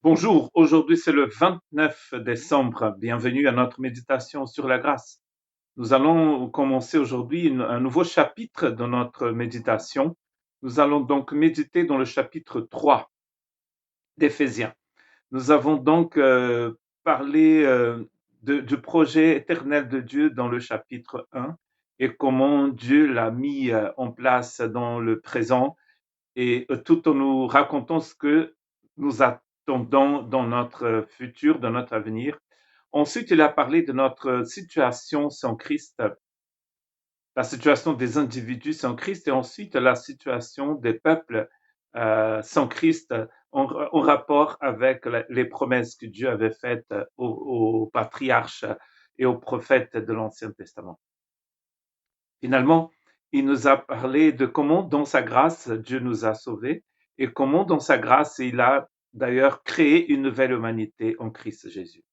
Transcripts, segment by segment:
Bonjour, aujourd'hui c'est le 29 décembre. Bienvenue à notre méditation sur la grâce. Nous allons commencer aujourd'hui un nouveau chapitre de notre méditation. Nous allons donc méditer dans le chapitre 3 d'Éphésiens. Nous avons donc parlé du projet éternel de Dieu dans le chapitre 1 et comment Dieu l'a mis en place dans le présent et tout en nous racontant ce que nous attendons dans notre futur, dans notre avenir. Ensuite, il a parlé de notre situation sans Christ, la situation des individus sans Christ et ensuite la situation des peuples sans Christ en rapport avec les promesses que Dieu avait faites aux patriarches et aux prophètes de l'Ancien Testament. Finalement, il nous a parlé de comment, dans sa grâce, Dieu nous a sauvés et comment, dans sa grâce, il a d'ailleurs créé une nouvelle humanité en Christ Jésus.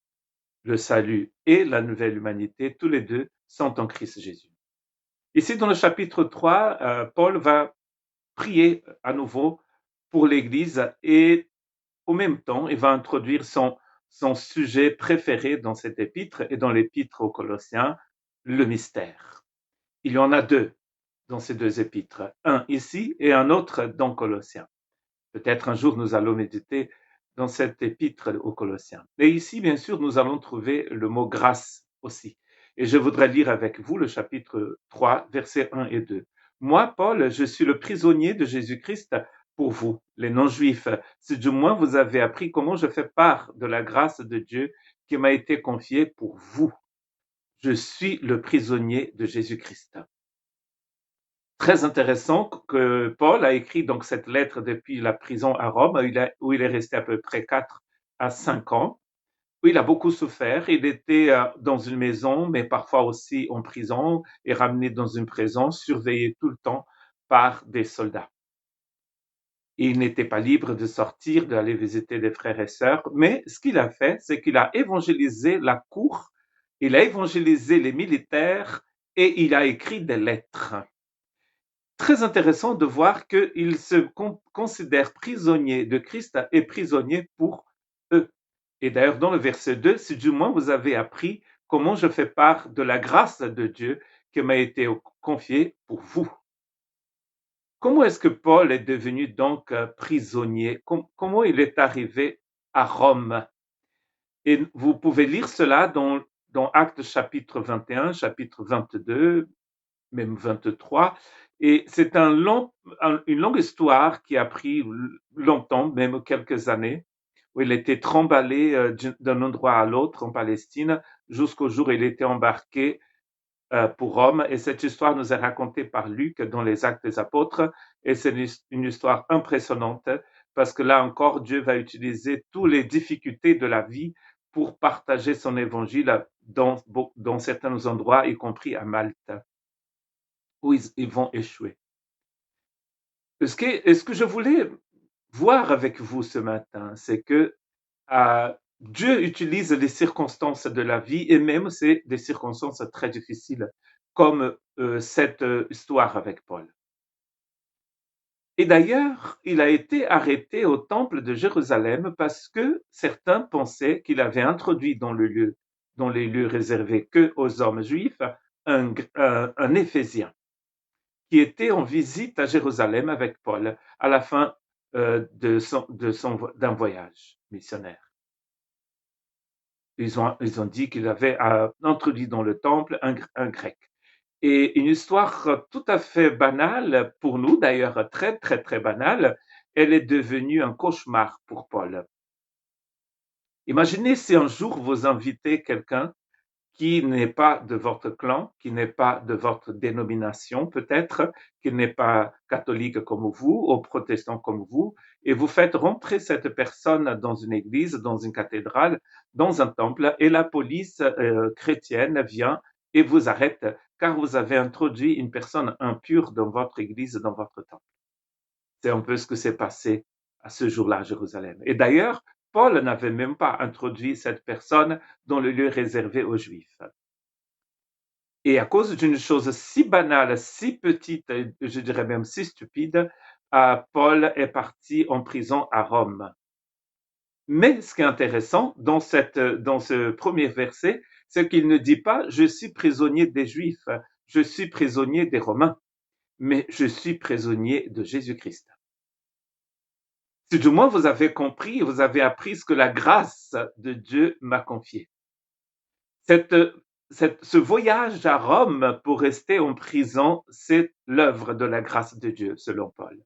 Le salut et la nouvelle humanité, tous les deux, sont en Christ Jésus. Ici, dans le chapitre 3, Paul va prier à nouveau pour l'Église et au même temps, il va introduire son sujet préféré dans cet épître et dans l'épître aux Colossiens, le mystère. Il y en a deux dans ces deux épîtres, un ici et un autre dans Colossiens. Peut-être un jour nous allons méditer dans cet épître aux Colossiens. Et ici, bien sûr, nous allons trouver le mot grâce aussi. Et je voudrais lire avec vous le chapitre 3, versets 1 et 2. Moi, Paul, je suis le prisonnier de Jésus-Christ pour vous, les non-juifs, si du moins vous avez appris comment je fais part de la grâce de Dieu qui m'a été confiée pour vous. Je suis le prisonnier de Jésus-Christ. Très intéressant que Paul a écrit donc cette lettre depuis la prison à Rome, où il est resté à peu près 4 à 5 ans, où il a beaucoup souffert. Il était dans une maison, mais parfois aussi en prison, et ramené dans une prison, surveillé tout le temps par des soldats. Il n'était pas libre de sortir, d'aller visiter des frères et sœurs, mais ce qu'il a fait, c'est qu'il a évangélisé la cour, il a évangélisé les militaires, et il a écrit des lettres. Très intéressant de voir qu'il se considère prisonnier de Christ et prisonnier pour eux. Et d'ailleurs, dans le verset 2, si du moins vous avez appris comment je fais part de la grâce de Dieu qui m'a été confiée pour vous. Comment est-ce que Paul est devenu donc prisonnier? Comment il est arrivé à Rome? Et vous pouvez lire cela dans Actes chapitre 21, chapitre 22, même 23. Et c'est une longue histoire qui a pris longtemps, même quelques années, où il était trimballé d'un endroit à l'autre en Palestine, jusqu'au jour où il était embarqué pour Rome. Et cette histoire nous est racontée par Luc dans les Actes des Apôtres. Et c'est une histoire impressionnante, parce que là encore, Dieu va utiliser toutes les difficultés de la vie pour partager son évangile dans certains endroits, y compris à Malte, où ils vont échouer. Ce que je voulais voir avec vous ce matin, c'est que Dieu utilise les circonstances de la vie et même c'est des circonstances très difficiles, comme cette histoire avec Paul. Et d'ailleurs, il a été arrêté au temple de Jérusalem parce que certains pensaient qu'il avait introduit dans les lieux réservés que aux hommes juifs, un Éphésien qui était en visite à Jérusalem avec Paul à la fin d'un voyage missionnaire. Ils ont dit qu'il avait introduit dans le temple un grec. Et une histoire tout à fait banale pour nous, d'ailleurs très très très banale, elle est devenue un cauchemar pour Paul. Imaginez si un jour vous invitez quelqu'un qui n'est pas de votre clan, qui n'est pas de votre dénomination peut-être, qui n'est pas catholique comme vous ou protestant comme vous, et vous faites rentrer cette personne dans une église, dans une cathédrale, dans un temple, et la police chrétienne vient et vous arrête car vous avez introduit une personne impure dans votre église, dans votre temple. C'est un peu ce que s'est passé à ce jour-là à Jérusalem. Et d'ailleurs, Paul n'avait même pas introduit cette personne dans le lieu réservé aux Juifs. Et à cause d'une chose si banale, si petite, je dirais même si stupide, Paul est parti en prison à Rome. Mais ce qui est intéressant dans ce premier verset, c'est qu'il ne dit pas je suis prisonnier des Juifs, je suis prisonnier des Romains, mais je suis prisonnier de Jésus-Christ. Si du moins vous avez compris, vous avez appris ce que la grâce de Dieu m'a confié. Ce voyage à Rome pour rester en prison, c'est l'œuvre de la grâce de Dieu, selon Paul.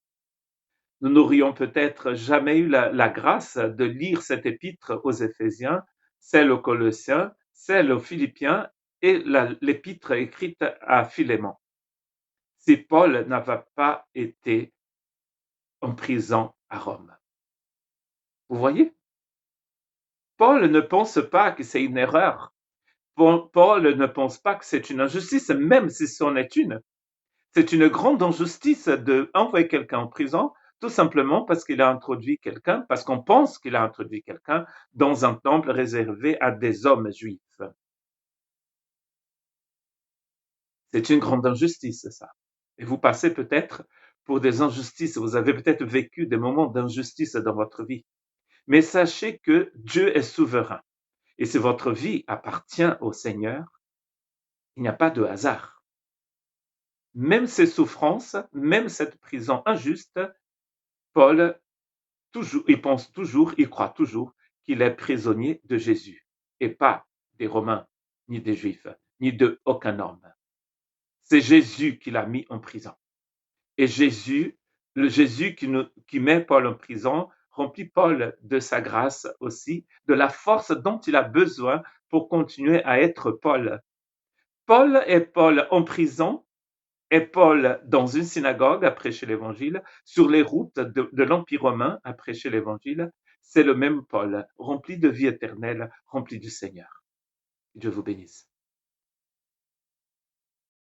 Nous n'aurions peut-être jamais eu la grâce de lire cette épître aux Éphésiens, celle aux Colossiens, celle aux Philippiens et l'épître écrite à Philémon, si Paul n'avait pas été en prison à Rome. Vous voyez? Paul ne pense pas que c'est une erreur. Paul ne pense pas que c'est une injustice, même si c'en est une. C'est une grande injustice d'envoyer quelqu'un en prison, tout simplement parce qu'il a introduit quelqu'un, parce qu'on pense qu'il a introduit quelqu'un dans un temple réservé à des hommes juifs. C'est une grande injustice, ça. Et vous passez peut-être pour des injustices, vous avez peut-être vécu des moments d'injustice dans votre vie. Mais sachez que Dieu est souverain. Et si votre vie appartient au Seigneur, il n'y a pas de hasard. Même ces souffrances, même cette prison injuste, Paul, il croit toujours qu'il est prisonnier de Jésus et pas des Romains, ni des Juifs, ni de aucun homme. C'est Jésus qui l'a mis en prison. Et le Jésus qui met Paul en prison, remplit Paul de sa grâce aussi, de la force dont il a besoin pour continuer à être Paul. Paul est Paul en prison, et Paul dans une synagogue à prêcher l'évangile, sur les routes de l'Empire romain à prêcher l'évangile. C'est le même Paul, rempli de vie éternelle, rempli du Seigneur. Dieu vous bénisse.